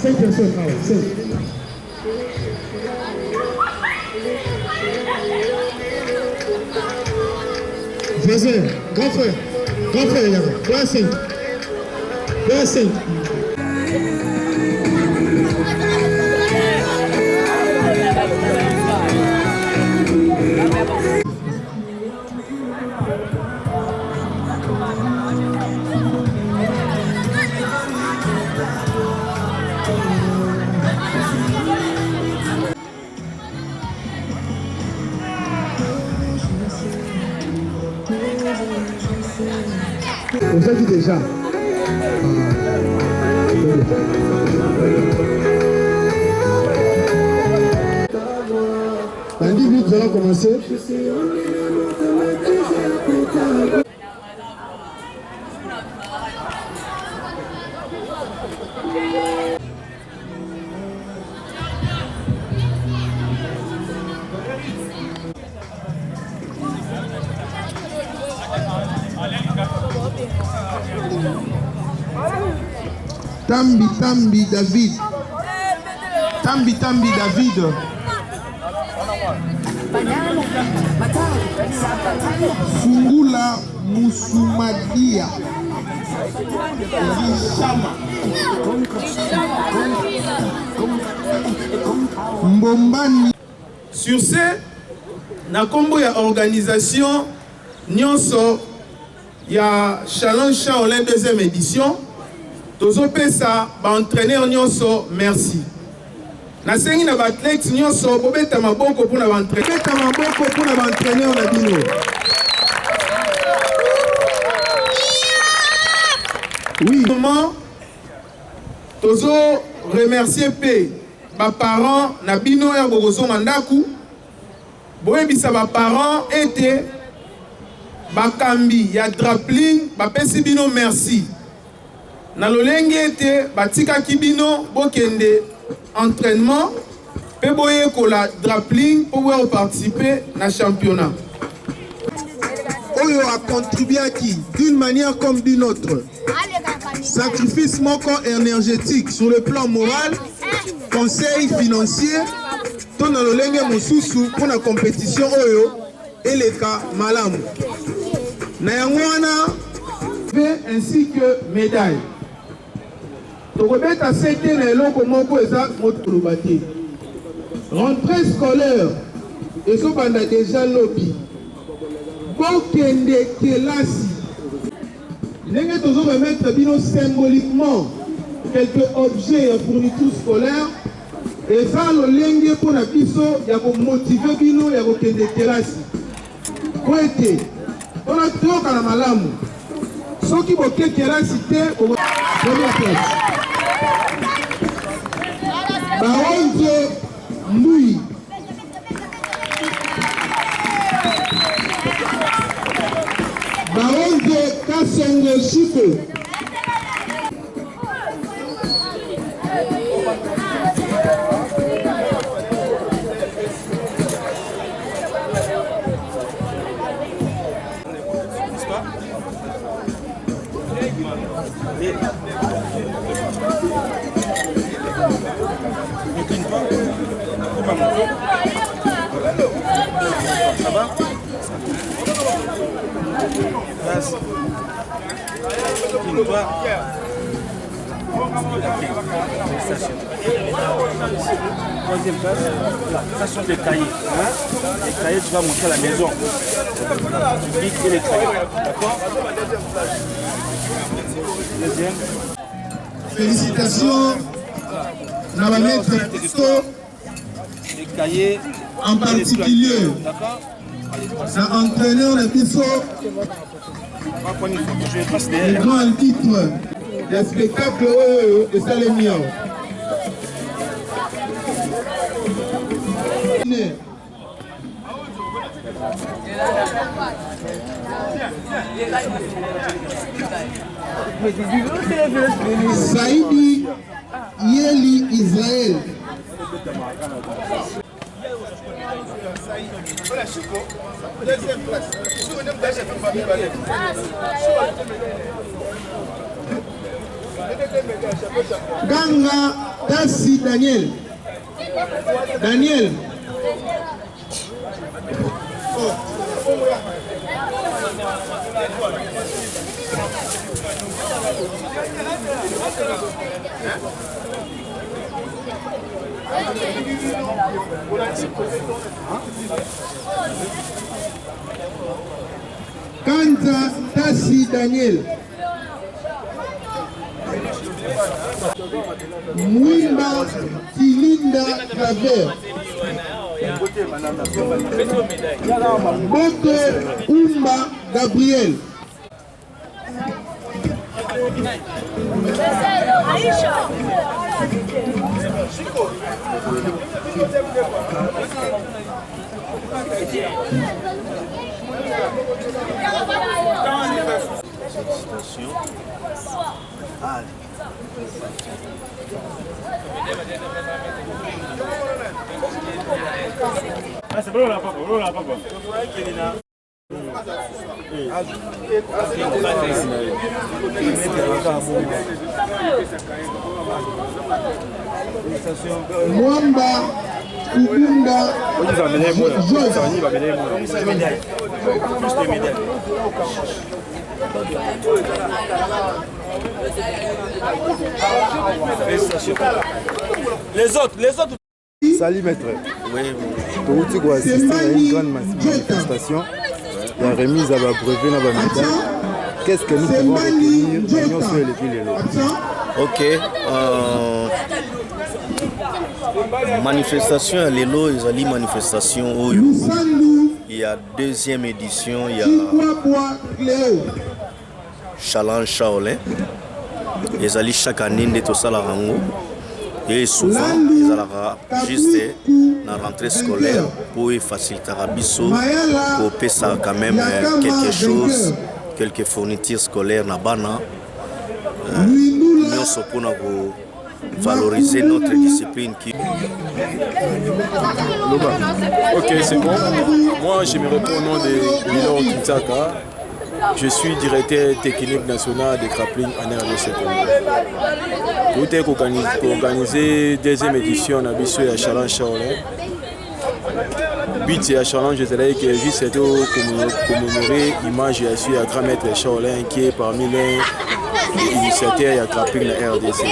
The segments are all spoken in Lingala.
5 personnes. Ah ouais, 5. Voisin, grand frère, il y a 3 à 5. 3 à 5. On s'est dit déjà. Dans 10 minutes, nous allons commencer. Tambi David. Tambi David. Fungula Musumadia. Mbombani. Sur ce, na kombo ya organisation nyonso ya Challenge Shaolin 2e édition. Tozo pesa ba entraîneur nyonso merci. Na sengi na athlètes nyonso bobeta maboko pour na entraîneur. Beta maboko pour na entraîneur na bino. Oui, comment tozo remercier pe ba parents na bino ya bogozo mandaku. Boyebisa ba parents été bakambi ya grappling ba pesi bino merci. Na lolenge ete batika kibino bokende entraînement pe boye kola grappling pour pouvoir participer na championnat. Oyo a contribué à qui d'une manière comme d'une autre. Sacrifice moko énergétique sur le plan moral, conseil financier, ton na lolenge mosusu pour la compétition oyo eleka malamu. Na yango wana ainsi que médaille. Tokobeta sete na eloko moko eza motolobate. Rentrée scolaire ezobanda déjà lobi. Bokende kelasi. Ndenge tozoremettre bino symboliquement quelques objets ya fourniture scolaire eza lolenge mpona biso ya komotive bino ya kokende kelasi. Po ete mpona toyoka na malamu soki boke kelasi te première place. Baronze Mbui. Baronze Kasenge Chipe. Ça va? Troisième place, ça sont des cahiers. Les cahiers, tu vas montrer à la maison. Tu dis que les cahiers. D'accord? Deuxième. Félicitations. N'a maître Les cahiers. en particulier. D'accord? Un entraîneur de Bisso, le grand titre des spectacles de Salémia. Saïdi Yeli Israël. Deuxième place. Ganga Tassi Daniel. Daniel. Kanta Tassi Daniel. Mwimba Tilinda Claver. Boto Umba Gabriel. Ah, c'est bon là, papa, Mwamba Kubunda Les autres. Salut maître. Oui. Tu as assisté à une grande manifestation. La remise à la brevet dans la médaille. Qu'est-ce que nous pouvons retenir de l'Union sur les villes? Ok. Manifestation à l'élo, ils ont dit manifestation où il y a deuxième édition, il y a Challenge Shaolin. Ils ont dit chaque année de tout ça la rango. Et souvent, ils ont juste dans la rentrée scolaire pour faciliter la biso, pour payer ça quand même quelque chose, quelques fournitures scolaires na bana. Nous sommes pour valoriser notre discipline qui... Ok, c'est bon. Moi, je me réponds au nom de Milor Kinzaka. Je suis directeur technique national de grappling en RDC. Pour organiser deuxième édition de la Challenge Shaolin. Le but de la Challenge, c'est que juste commémorer l'image de la grand maître Shaolin qui est parmi les initiateurs de la grappling de la RDC.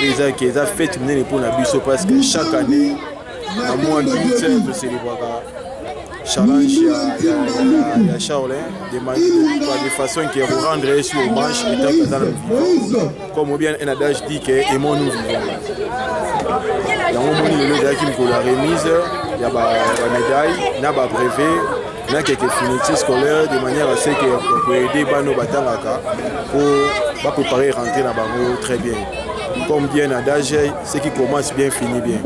Ils ont fait mener pour la biso parce que chaque année, à moins de 8 heures de célébrer challenge à Shaolin de façon qui rendre sur hommage étant dans le vivant. Comme bien un adage dit que aimons nous vivons. Il y a un moment qui me la remise, il y a la médaille, il y a le brevet, il y a quelques fournitures scolaires de manière à ce qu'on peut aider nos battants pour préparer rentrer dans le très bien. Comme dit un adage, ce qui commence bien finit bien.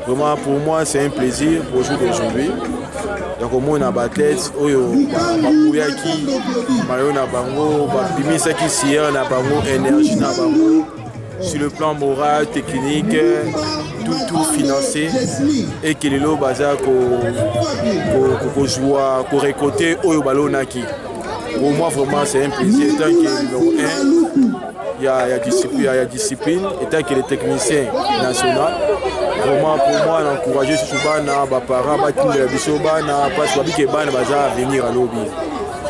Vraiment pour moi c'est un plaisir pour jouer aujourd'hui. Donc au moins on a battu oyo bakuyaki mayo na bango bimisa ki sier na bango énergie na bango sur le plan moral technique tout financé et que lelo baza ko joie ko récolter oyo balonaki. Pour moi vraiment c'est un plaisir tant que numéro 1 il y a discipline et tant que les techniciens nationaux. Vraiment pour moi, encourager ce bana, les parents, parce que les bana vont venir à lobby.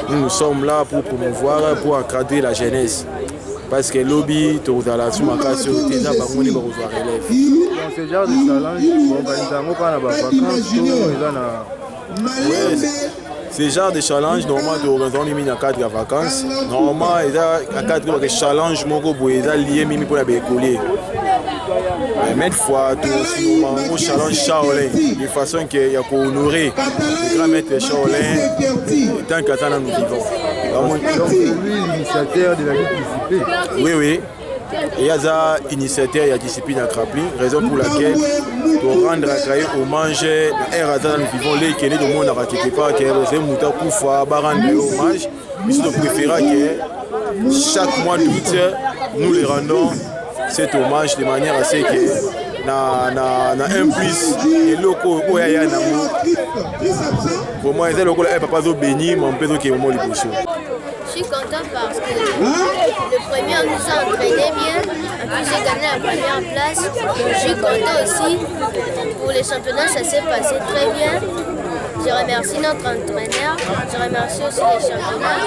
Nous sommes là pour promouvoir, pour encadrer la jeunesse. Parce que le lobby, tout dans la sous-macation, c'est ça, on va revoir élèves. Dans ce genre de challenge, on va pas vacances, ce genre de challenge, normalement, on a mis dans le cadre de vacances. Normalement, il y a un cadre de challenge lié pour les écoliers. Mais une fois, on challenge Shaolin de façon qu'il y a pour honorer le grand maître Shaolin tant qu'à nous vivons. Donc lui, l'initiateur de la discipline. Oui. Et il y a des initiateurs, il y a discipline à grappling, raison pour laquelle pour rendre à créer hommage à nous vivons les Kéné de monde à quelque part qui est rosé mouta pour fois rendre hommage. Nous préférons que chaque mois d'août nous les rendons cet hommage de manière à ce que na un plus et locaux où il y a un amour. Pour moi, c'est le locaux papa zo béni mon père qui est mon liposo. Je suis content parce que le premier on nous a entraîné bien. En plus j'ai gagné la première place. Je suis content aussi. Pour les championnats ça s'est passé très bien. Je remercie notre entraîneur. Je remercie aussi les championnats.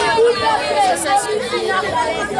C'est ça ce que j'ai.